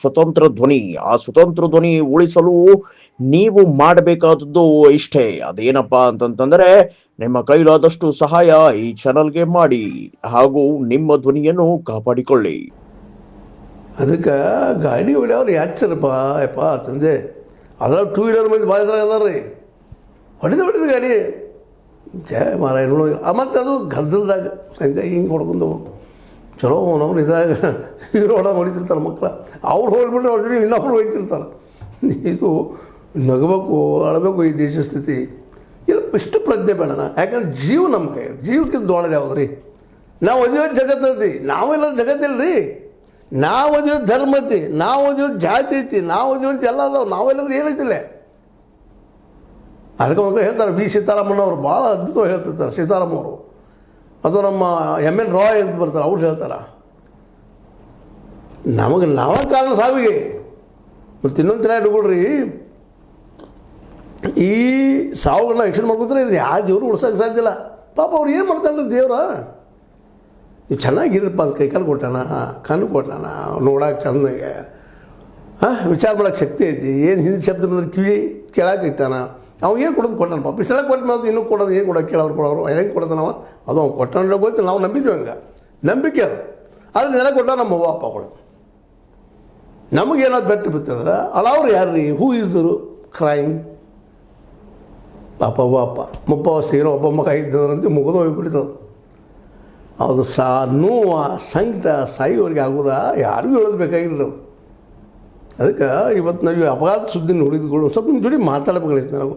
ಸ್ವತಂತ್ರ ಧ್ವನಿ. ಆ ಸ್ವತಂತ್ರ ಧ್ವನಿ ಉಳಿಸಲು ನೀವು ಮಾಡಬೇಕಾದದ್ದು ಇಷ್ಟೇ. ಅದೇನಪ್ಪಾ ಅಂತಂತಂದ್ರೆ, ನಿಮ್ಮ ಕೈಲಾದಷ್ಟು ಸಹಾಯ ಈ ಚಾನಲ್ಗೆ ಮಾಡಿ ಹಾಗೂ ನಿಮ್ಮ ಧ್ವನಿಯನ್ನು ಕಾಪಾಡಿಕೊಳ್ಳಿ. ಅದಕ್ಕೆ ಗಾಡಿ ಹೊಡೆಯವ್ರು ಯಾಚರಪ್ಪ ಯಪ್ಪ ತಂದೆ. ಅದ್ರಾಗ ಟೂ ವೀಲರ್ ಮಂದಿ ಭಾಳ ಇದ್ರಾಗ ಅದಾರ ರೀ. ಹೊಡೆದು ಗಾಡಿ ಜಯ ಮಾರಾಯ ನೋಡೋ. ಮತ್ತು ಅದು ಗದ್ದಲ್ದಾಗ ಸಂಜೆ ಹಿಂಗೆ ಹೊಡ್ಕೊಂಡು ಚಲೋ ಅವನವ್ರು ಇದ್ರಾಗ ರೋಡ ಹೊಡಿತಿರ್ತಾರೆ ಮಕ್ಕಳ. ಅವ್ರು ಹೋಗ್ಬಿಟ್ರೆ ಅವ್ರ ಜೊತೆ ಇನ್ನೊಬ್ರು ಹೋಗ್ತಿರ್ತಾರೆ. ಇದು ನಗಬೇಕು, ಅಳಬೇಕು ಈ ದೇಶ ಸ್ಥಿತಿ. ಇಲ್ಲ ಇಷ್ಟು ಪ್ರಜ್ಞೆ ಬೇಡಣ. ಯಾಕಂದ್ರೆ ಜೀವ ನಮ್ಮ ಕೈ, ಜೀವಕ್ಕಿಂತ ದೊಡ್ಡದು ಯಾವ್ದು ರೀ? ನಾವು ಓದಿಯೋದು ಜಗತ್ತೈತಿ, ನಾವೆಲ್ಲ ಜಗತ್ತಿಲ್ಲ ರೀ. ನಾವು ಓದಿಯೋದು ಧರ್ಮ ಐತಿ, ನಾವು ಓದಿಯೋದು ಜಾತಿ ಐತಿ, ನಾವು ಓದಿಯೋದು ಎಲ್ಲ ಅದಾವೆ. ನಾವೆಲ್ಲದ್ರೆ ಏನೈತಿಲ್ಲ. ಅದಕ್ಕೆ ಮಕ್ಕಳು ಹೇಳ್ತಾರೆ, ವಿ ಸೀತಾರಾಮಣ್ಣವ್ರು ಭಾಳ ಅದ್ಭುತವಾಗಿ ಹೇಳ್ತಿರ್ತಾರೆ. ಸೀತಾರಾಮವರು ಅಥವಾ ನಮ್ಮ ಎಮ್ ಎನ್ ರಾಯ್ ಅಂತ ಬರ್ತಾರೆ, ಅವ್ರು ಹೇಳ್ತಾರೆ ನಮಗೆ ನಾವ ಕಾರಣ ಸಾವಿಗೆ. ಮತ್ತು ಇನ್ನೊಂದು ತಲೆ ಹಿಡ್ಕೊಳ್ರಿ, ಈ ಸಾವುಗಳನ್ನ ರಕ್ಷಣೆ ಮಾಡ್ಕೊತಾರೆ. ಇದು ಯಾವ ದೇವರು ಉಳ್ಸೋಕ್ಕೆ ಸಾಧ್ಯ ಇಲ್ಲ. ಪಾಪ ಅವ್ರು ಏನು ಮಾಡ್ತಾನೆ ದೇವ್ರ? ನೀವು ಚೆನ್ನಾಗಿರಪ್ಪ ಅಂತ ಕೈಕಾಲು ಕೊಟ್ಟಾನ, ಕಣ್ಣು ಕೊಟ್ಟಾನ, ನೋಡೋಕೆ ಚೆಂದಾಗೆ, ವಿಚಾರ ಮಾಡೋಕ್ಕೆ ಶಕ್ತಿ ಐತಿ. ಏನು ಹಿಂದಿ ಶಬ್ದ ಬಂದ್ರೆ ಕಿವಿ ಕೇಳಕ್ಕೆ ಇಟ್ಟಾನ. ಅವ್ನು ಏನು ಕೊಡೋದು ಕೊಟ್ಟಾನ ಪಾಪ. ಇಷ್ಟೆಲ್ಲ ಕೊಟ್ಟು ನಾವು ಇನ್ನೂ ಕೊಡೋದು ಏನು ಕೊಡೋಕೆ ಕೇಳೋರು ಕೊಡೋರು ಹೆಂಗೆ ಕೊಡೋದು ನಾವು? ಅದು ಅವ್ನು ಕೊಟ್ಟಾನ ಗೊತ್ತು, ನಾವು ನಂಬಿದ್ದೀವಿ. ಹಂಗೆ ನಂಬಿಕೆ ಅದು. ಆದರೆ ನೆಲ ಕೊಟ್ಟ ನಮ್ಮ ಅವ್ವ ಅಪ್ಪಗಳು. ನಮಗೇನಾದ್ರು ಬೆಟ್ಟು ಬಿತ್ತಂದ್ರೆ ಅಳವ್ರು ಯಾರು ರೀ? Who is the crime? ಪಾಪ ಅವ್ವ ಅಪ್ಪ ಮುಪ್ಪವಸ್ಸೆ ಏನೋ ಒಬ್ಬ ಮಗ ಇದ್ದದಂತೆ ಮುಗಿದು ಹೋಗಿಬಿಡ್ತದೆ. ಅದು ನೋವು ಸಂಕಟ ಸಾಯಿವರೆಗೆ ಆಗೋದ ಯಾರಿಗೂ ಹೇಳೋದು ಬೇಕಾಗಿಲ್ಲ. ಅದಕ್ಕೆ ಇವತ್ತು ನಾವು ಅಪಘಾತ ಸುದ್ದಿ ನೋಡಿದ್ಗಳು ಸ್ವಲ್ಪ ನಿಮ್ಮ ಜೋಡಿ ಮಾತಾಡಬೇಕು ನಾವು.